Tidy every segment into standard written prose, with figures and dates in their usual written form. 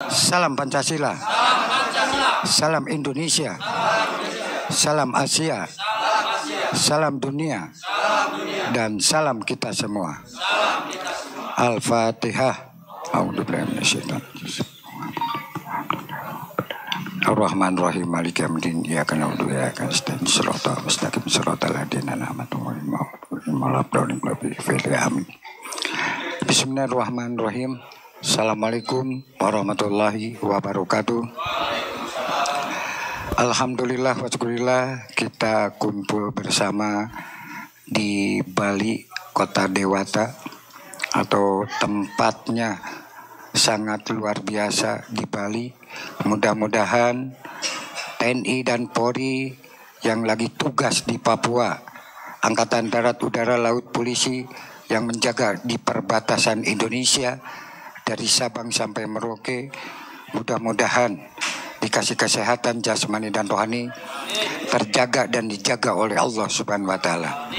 Salam Pancasila. Salam Indonesia. Salam Asia. Salam dunia. Dan salam kita semua. Al-Fatihah. Ar-Rahman Rahim Maliki Yaumiddin. Iyyaka na'budu wa iyyaka nasta'in. Shiratal mustaqim. Shiratal ladzina an'amta 'alaihim. Bismillahirrahmanirrahim. Assalamualaikum warahmatullahi wabarakatuh. Alhamdulillah wa syukurillah, kita kumpul bersama di Bali, Kota Dewata, atau tempatnya sangat luar biasa di Bali. Mudah-mudahan TNI dan Polri yang lagi tugas di Papua, Angkatan Darat, Udara, Laut, Polisi yang menjaga di perbatasan Indonesia dari Sabang sampai Merauke, mudah-mudahan dikasih kesehatan jasmani dan rohani, terjaga dan dijaga oleh Allah Subhanahu wa taala.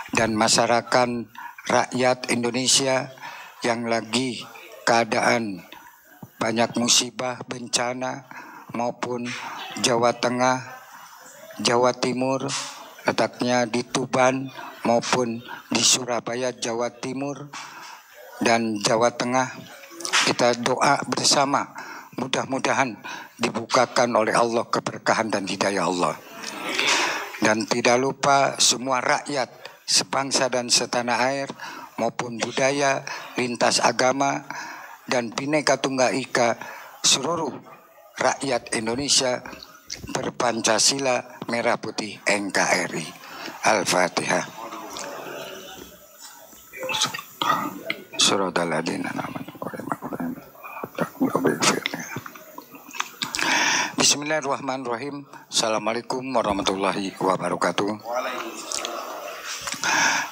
Dan masyarakat rakyat Indonesia yang lagi keadaan banyak musibah, bencana, maupun Jawa Tengah, Jawa Timur, letaknya di Tuban, maupun di Surabaya, Jawa Timur, dan Jawa Tengah, kita doa bersama, mudah-mudahan dibukakan oleh Allah keberkahan dan hidayah Allah. Dan tidak lupa semua rakyat sebangsa dan setanah air, maupun budaya, lintas agama, dan Bhinneka Tunggal Ika, seluruh rakyat Indonesia berpancasila, merah putih, NKRI. Al-Fatihah. Shiratal ladzina an'amta 'alaihim. Bismillahirrahmanirrahim. Assalamualaikum warahmatullahi wabarakatuh.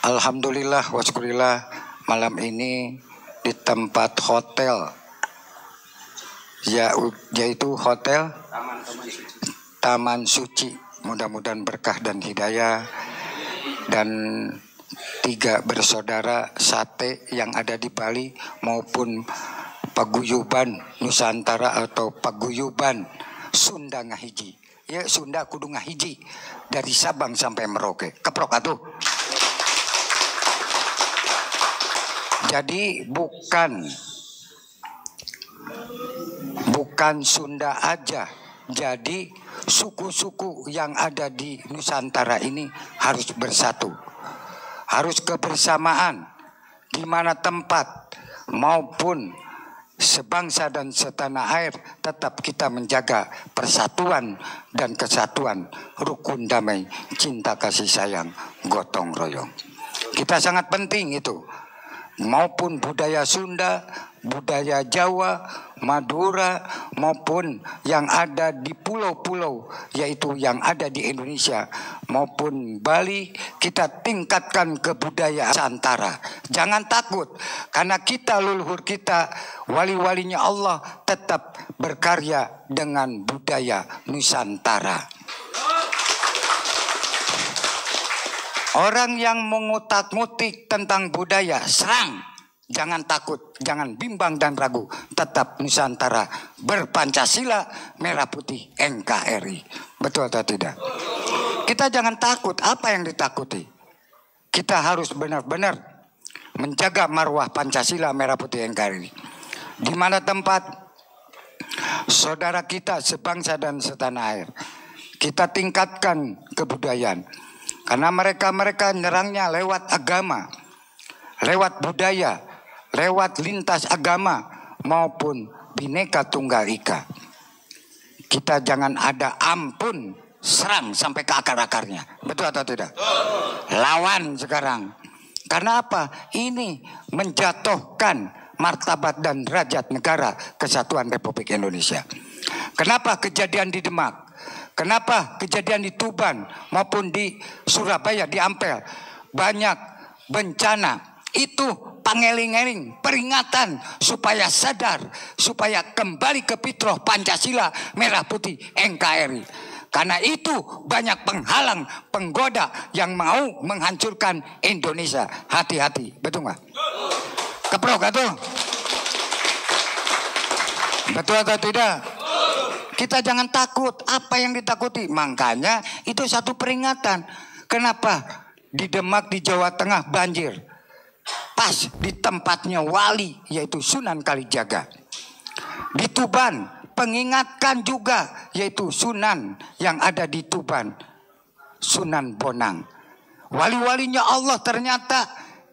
Alhamdulillah wa syukurillah, malam ini di tempat hotel, yaitu Hotel Taman Suci. Mudah-mudahan berkah dan hidayah. Dan 3 bersaudara sate yang ada di Bali, maupun paguyuban Nusantara atau paguyuban Sunda ngahiji. Ya, Sunda kudu ngahiji dari Sabang sampai Merauke. Keprok atuh. Jadi bukan Sunda aja. Jadi suku-suku yang ada di Nusantara ini harus bersatu. Harus kebersamaan di mana tempat maupun sebangsa dan setanah air, tetap kita menjaga persatuan dan kesatuan, rukun damai, cinta kasih sayang, gotong royong. Kita sangat penting itu. Maupun budaya Sunda, budaya Jawa, Madura, maupun yang ada di pulau-pulau, yaitu yang ada di Indonesia, maupun Bali, kita tingkatkan kebudayaan Nusantara. Jangan takut, karena kita, leluhur kita, wali-walinya Allah tetap berkarya dengan budaya Nusantara. Orang yang mengutak-ngutik tentang budaya, serang. Jangan takut, jangan bimbang dan ragu. Tetap Nusantara, berpancasila, merah putih, NKRI. Betul atau tidak? Kita jangan takut. Apa yang ditakuti? Kita harus benar-benar menjaga marwah Pancasila, merah putih, NKRI. Di mana tempat saudara kita sebangsa dan setanah air, kita tingkatkan kebudayaan. Karena mereka nyerangnya lewat agama, lewat budaya, lewat lintas agama, maupun Bhinneka Tunggal Ika. Kita jangan ada ampun, serang sampai ke akar-akarnya. Betul atau tidak? Lawan sekarang. Karena apa? Ini menjatuhkan martabat dan derajat negara kesatuan Republik Indonesia. Kenapa kejadian di Demak? Kenapa kejadian di Tuban maupun di Surabaya, di Ampel, banyak bencana? Itu pangeling-eling, peringatan supaya sadar, supaya kembali ke fitrah Pancasila, merah putih, NKRI. Karena itu banyak penghalang, penggoda yang mau menghancurkan Indonesia. Hati-hati, betul nggak? Keprok atuh. Betul atau tidak? Kita jangan takut. Apa yang ditakuti? Makanya itu satu peringatan. Kenapa di Demak di Jawa Tengah banjir? Pas di tempatnya wali, yaitu Sunan Kalijaga. Di Tuban pengingatkan juga, yaitu Sunan yang ada di Tuban, Sunan Bonang. Wali-walinya Allah ternyata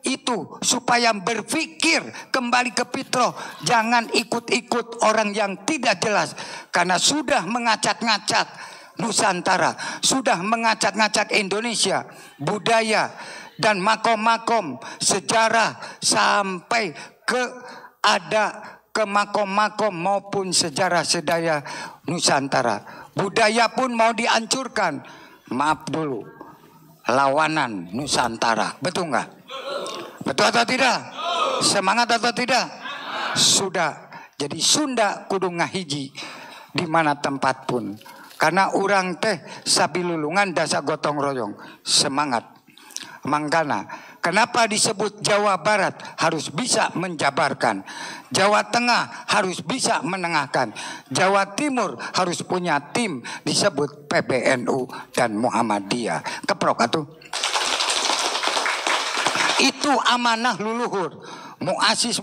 itu supaya berpikir kembali ke fitrah, jangan ikut-ikut orang yang tidak jelas, karena sudah mengacak-ngacak Nusantara, sudah mengacak-ngacak Indonesia, budaya dan makom-makom sejarah, sampai ke makom-makom maupun sejarah Nusantara. Budaya pun mau dihancurkan. Maaf dulu, lawanan Nusantara, betul nggak? Betul atau tidak? Semangat atau tidak? Sudah. Jadi Sunda kudu ngahiji di mana tempat pun. Karena orang teh sabilulungan dasa gotong royong. Semangat. Mangkana. Kenapa disebut Jawa Barat harus bisa menjabarkan? Jawa Tengah harus bisa menengahkan. Jawa Timur harus punya tim disebut PBNU dan Muhammadiyah. Keprok atuh. Itu amanah leluhur. Muasis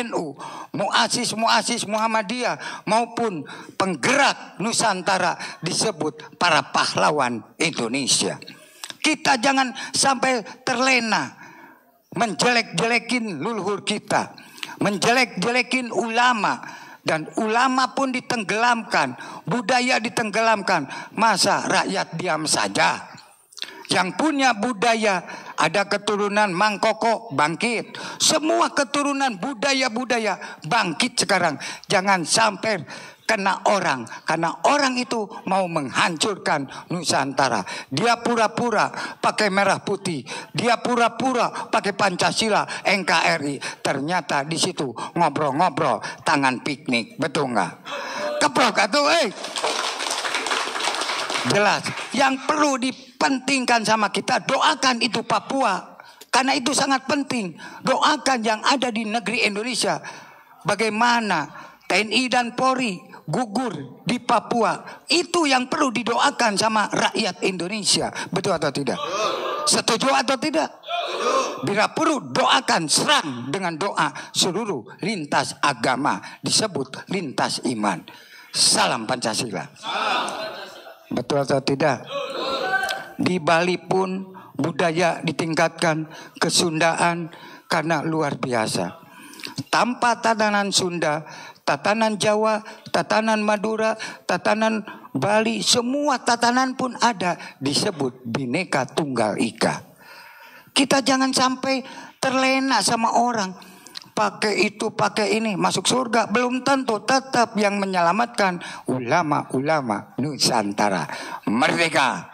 NU, muasis Muhammadiyah maupun penggerak Nusantara disebut para pahlawan Indonesia. Kita jangan sampai terlena menjelek-jelekin leluhur kita, menjelek-jelekin ulama, dan ulama pun ditenggelamkan, budaya ditenggelamkan. Masa rakyat diam saja? Yang punya budaya, ada keturunan Mangkoko bangkit. Semua keturunan budaya-budaya bangkit sekarang. Jangan sampai kena orang. Karena orang itu mau menghancurkan Nusantara. Dia pura-pura pakai merah putih. Dia pura-pura pakai Pancasila, NKRI. Ternyata di situ ngobrol-ngobrol tangan piknik. Betul nggak? Keprok atuh, Jelas. Yang perlu dipentingkan sama kita, doakan itu Papua. Karena itu sangat penting. Doakan yang ada di negeri Indonesia. Bagaimana TNI dan Polri gugur di Papua. Itu yang perlu didoakan sama rakyat Indonesia. Betul atau tidak? Setuju atau tidak? Bila perlu doakan, serang dengan doa seluruh lintas agama. Disebut lintas iman. Salam Pancasila. Betul atau tidak? Di Bali pun budaya ditingkatkan, kesundaan karena luar biasa. Tanpa tatanan Sunda, tatanan Jawa, tatanan Madura, tatanan Bali, semua tatanan pun ada, disebut Bhinneka Tunggal Ika. Kita jangan sampai terlena sama orang. Pakai itu, pakai ini, masuk surga. Belum tentu, tetap yang menyelamatkan ulama-ulama Nusantara. Merdeka.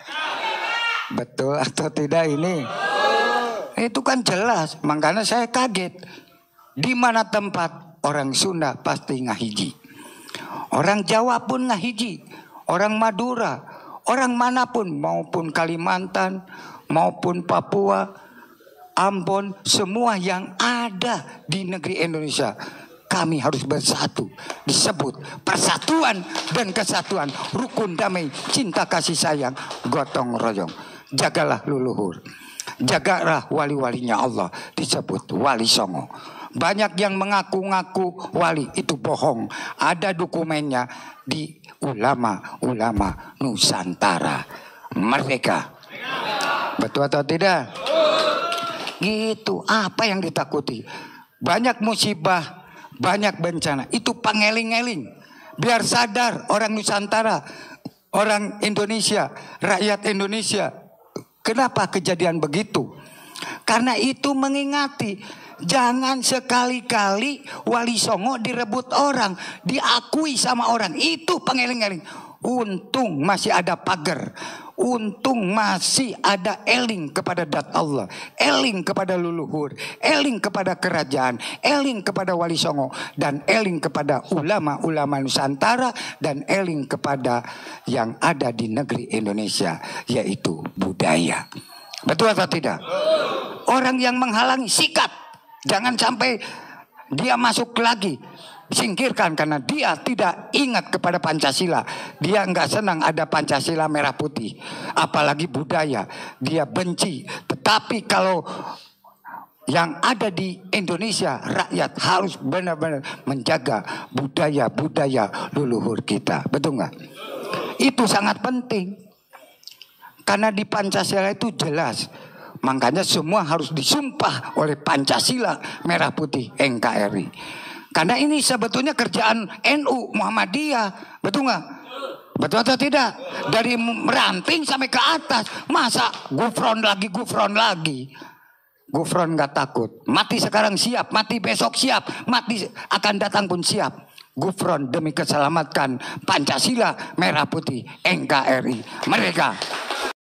Betul atau tidak ini? Itu kan jelas. Makanya saya kaget. Di mana tempat orang Sunda pasti ngahiji. Orang Jawa pun ngahiji. Orang Madura. Orang manapun, maupun Kalimantan, maupun Papua, Ambon, semua yang ada di negeri Indonesia, kami harus bersatu. Disebut persatuan dan kesatuan, rukun damai, cinta kasih sayang, gotong royong. Jagalah leluhur, jagalah wali-walinya Allah, disebut Wali Songo. Banyak yang mengaku-ngaku wali, itu bohong. Ada dokumennya di ulama-ulama Nusantara. Merdeka. Betul atau tidak? Gitu. Apa yang ditakuti? Banyak musibah, banyak bencana. Itu pangeling-eling. Biar sadar orang Nusantara, orang Indonesia, rakyat Indonesia. Kenapa kejadian begitu? Karena itu mengingati. Jangan sekali-kali Wali Songo direbut orang, diakui sama orang. Itu pangeling-eling. Untung masih ada pagar. Untung masih ada eling kepada dat Allah, eling kepada leluhur, eling kepada kerajaan, eling kepada Wali Songo, dan eling kepada ulama-ulama Nusantara, dan eling kepada yang ada di negeri Indonesia, yaitu budaya. Betul atau tidak? Orang yang menghalangi, sikat. Jangan sampai dia masuk lagi. singkirkan karena dia tidak ingat kepada Pancasila. Dia nggak senang ada Pancasila merah putih, apalagi budaya. Dia benci. Tetapi kalau yang ada di Indonesia, rakyat harus benar-benar menjaga budaya-budaya leluhur kita. Betul nggak? Itu sangat penting. Karena di Pancasila itu jelas. Makanya semua harus disumpah oleh Pancasila merah putih NKRI. Karena ini sebetulnya kerjaan NU Muhammadiyah. Betul nggak? Betul atau tidak? Dari ranting sampai ke atas. Masa gufron lagi. Gufron nggak takut. Mati sekarang siap, mati besok siap, mati akan datang pun siap. Gufron demi keselamatan Pancasila merah putih NKRI. Mereka